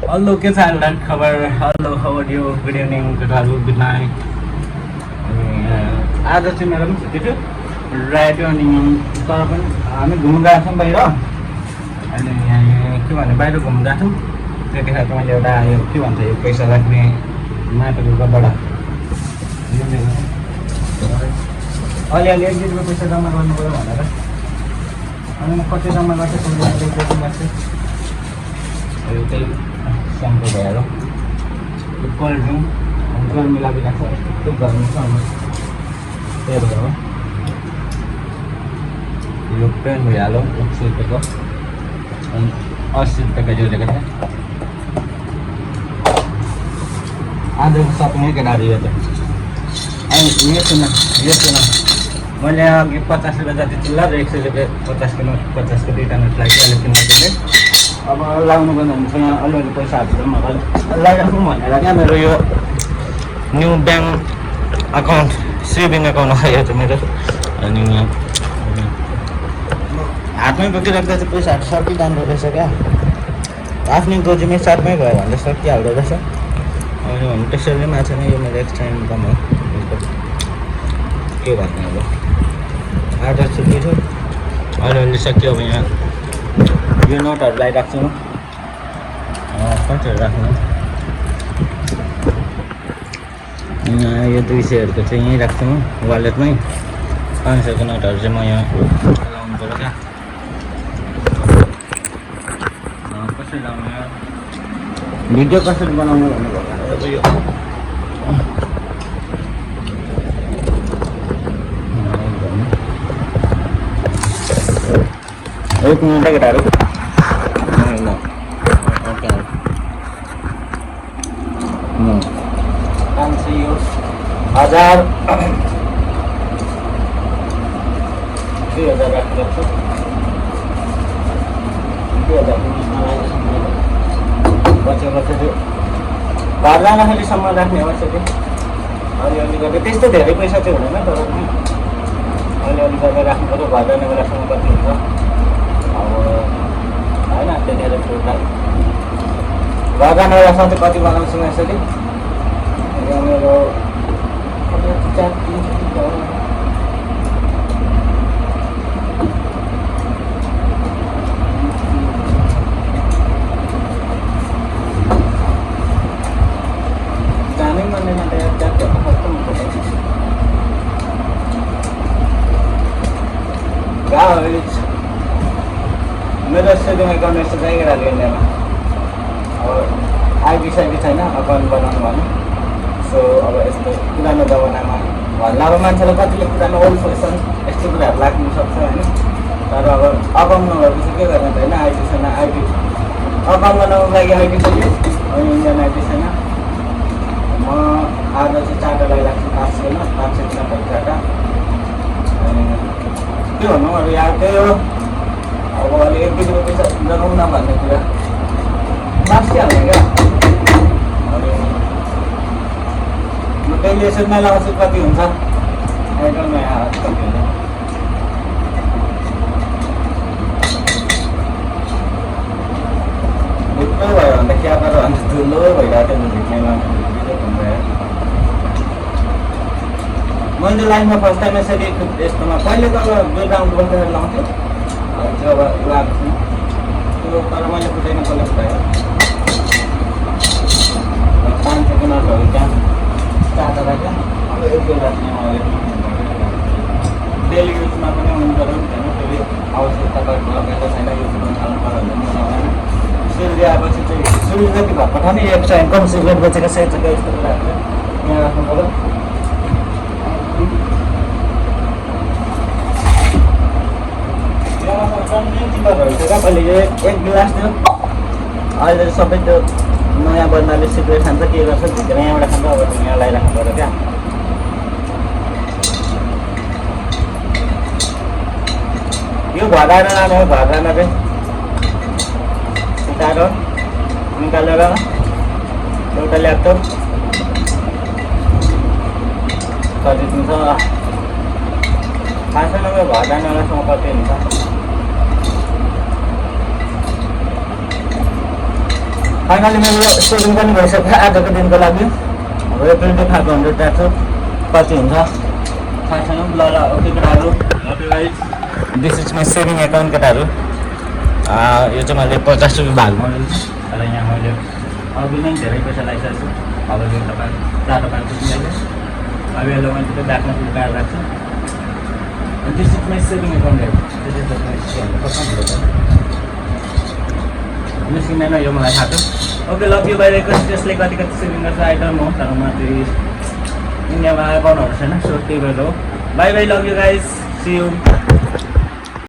Hello के छ हालचाल खबर hello how are you good evening good night आज चाहिँ मेरो पनि छुट्टी थियो राइट अनि तर पनि हामी घुम्न गएको छौँ बाहिर अनि के भने बाहिर घुम्न गएको छौँ त्यतिखेर मैले एउटा यो के भन्छ यो पैसा राख्ने माटोबाट अलिअलि 1 रुपियाँ पैसा जम्मा गर्नु पऱ्यो भनेर अनि म कति जम्मा गर्छु यो चाहिँ स्याम्पो भएर कोल्ड ड्रिङ्क गर्मी लागिरहेको छ यस्तो गर्मी छ त्यही भएर हो यो पेन भइहाल्यो 100 रुपियाँको अनि 80 रुपियाँको जोडेको थियो आजको सपिङ केटाहरू यो चाहिँ अनि यो सुन मैले अघि 50 रुपियाँ जति चिल्ला र 100 रुपियाँ 50 को 2टा नोट लागिहाल्यो किन्दाखेरि अब लाउनु पर्ने हुन्छ यहाँ अलिअलि पैसाहरू जम्मा लगाइराखौँ भनेर क्या मेरो यो new bank account saving account आयो चाहिँ मेरो अनि यहाँ हातमै बोकिराख्दा चाहिँ पैसाहरू सकिजाँदो रहेछ क्या आफ्नै गोजीमै साथमै भयो भने सकिहाल्दो रहेछ अनि भने त्यसैले पनि आएको छैन यो मेरो एक्स्ट्रा इन्कम हो के भन्ने अब 8 छुट्टी थियो अलिअलि सक्यो अब यहाँ यो नोटहरू लगाइराख्छु म कतिहरू राख्नु यो 200हरूको चाहिँ यहीँ राख्छु म वालेटमै 500को नोटहरू चाहिँ म यहाँ लाउनु पर्यो क्या कसरी लाउनु भिडियो कसरी बनाउनु भन्नुभयो यो एक मिनट केटाहरू 1000 2000 राख्छु 2000 बचेको चाहिँ घर जाँदाखेरिसम्म राख्ने हो त्यो अलिअलि गर्दा त्यस्तो धेरै पैसा चाहिँ हुँदैन तर पनि अलिअलि गरेर राख्नु पर्यो घर जाने बेलासम्म कति हुन्छ अब होइन त्यतिखेर घर जाने बेलासम्म चाहिँ कति बनाउँछु म यसरी मेरो जानै मान्दैन मेरो सेभिङ अकाउन्ट यस्तो जाइरहेको इन्डियामा अब आइडी साइडी छैन अकाउन्ट बनाउनु भने सो अब यस्तो पुरानो जमानामा भन्दा अब मान्छेलाई कतिले पुरानो ओल्ड फेसन यस्तो कुराहरू लाग्नु सक्छ होइन तर अब अकाउन्ट नभएपछि के गर्ने त होइन आइडी छैन आइडी अकाउन्ट बनाउनुको लागि आइडी चाहियो अनि इन्डियन आइडी छैन म आज चाहिँ 4टा लगाइराख्छु 500 चारवटा के भन्नु अब यहाँ त्यही हो अब अलि 1 रुपियाँ पैसा जनाउँ न भन्ने कुरा बाँचिहाल्ने क्या म डेली यसरी नै लगाउँछु कति हुन्छ आइडलमा यहाँ कति हुन्छ ढुक्कै भयो भने त क्या गरेर भने ठुलो भइरहेको थियो झिक्नेमा मैले लाइनमा फर्स्ट टाइम यसरी यस्तोमा पहिले त अब ब्याकग्राउन्ड बसेर लाउँथेँ अब लगाएको छु त्यो तर मैले बुझेन कसले बुझायो 500को नोटहरू त्यहाँ 4टा राख्यो अब 1 राख्ने डेली युजमा पनि हुनु पऱ्यो नि होइन फेरि आवश्यकता लगाएको छैन युज गर्नु थाल्नु पऱ्यो भने पनि सिलगढी आएपछि चाहिँ सिलगढी जति भएको ठाउँ नै एक्स्ट्रा इन्कम सिगरेट बेचेको सही जग्गा यस्तो कुराहरू यहाँ राख्नु पऱ्यो पहिले 1 गिलास थियो अहिले सबै त्यो नयाँ बन्दाले सिगरेट खान्छ के गर्छ झिकेर यहाँबाट खान्छ अब यहाँ लगाइराख्नु पऱ्यो क्या यो घर आएर लाने हो घर जान चाहिँ उठाएर निकालेर एउटा ल्यापटप खरिदिन्छ खास छैन घर जाने बेलासम्म कति हुन्छ फाइनली मेरो सेभिङ पनि भइसक्यो आजको दिनको लागि। अब यो 2500 ट्याक्स कति हुन्छ थाहा छैन। ल ल ओके केटाहरू, this is my saving account केटाहरू। यो चाहिँ मैले 50 रुपियाँ भागमा तर यहाँ मैले अघि नै धेरै पैसा लगाइसकेको छु। अब यो तपाईँ तातो पानी पुग्ने अब यसलाई मैले त्यो ब्यागमा फेरि गाड राख्छु। This is my saving account. निस्किँदैन यो मलाई थाहा छ। Okay love you bye request. त्यसले कति कति सेभिङ गर्छ आई डोन्ट नो, तर म फेरि इन्डियामा गर्नुहरू छैन, सो त्यही भएर हो। Bye bye, love you guys, see you.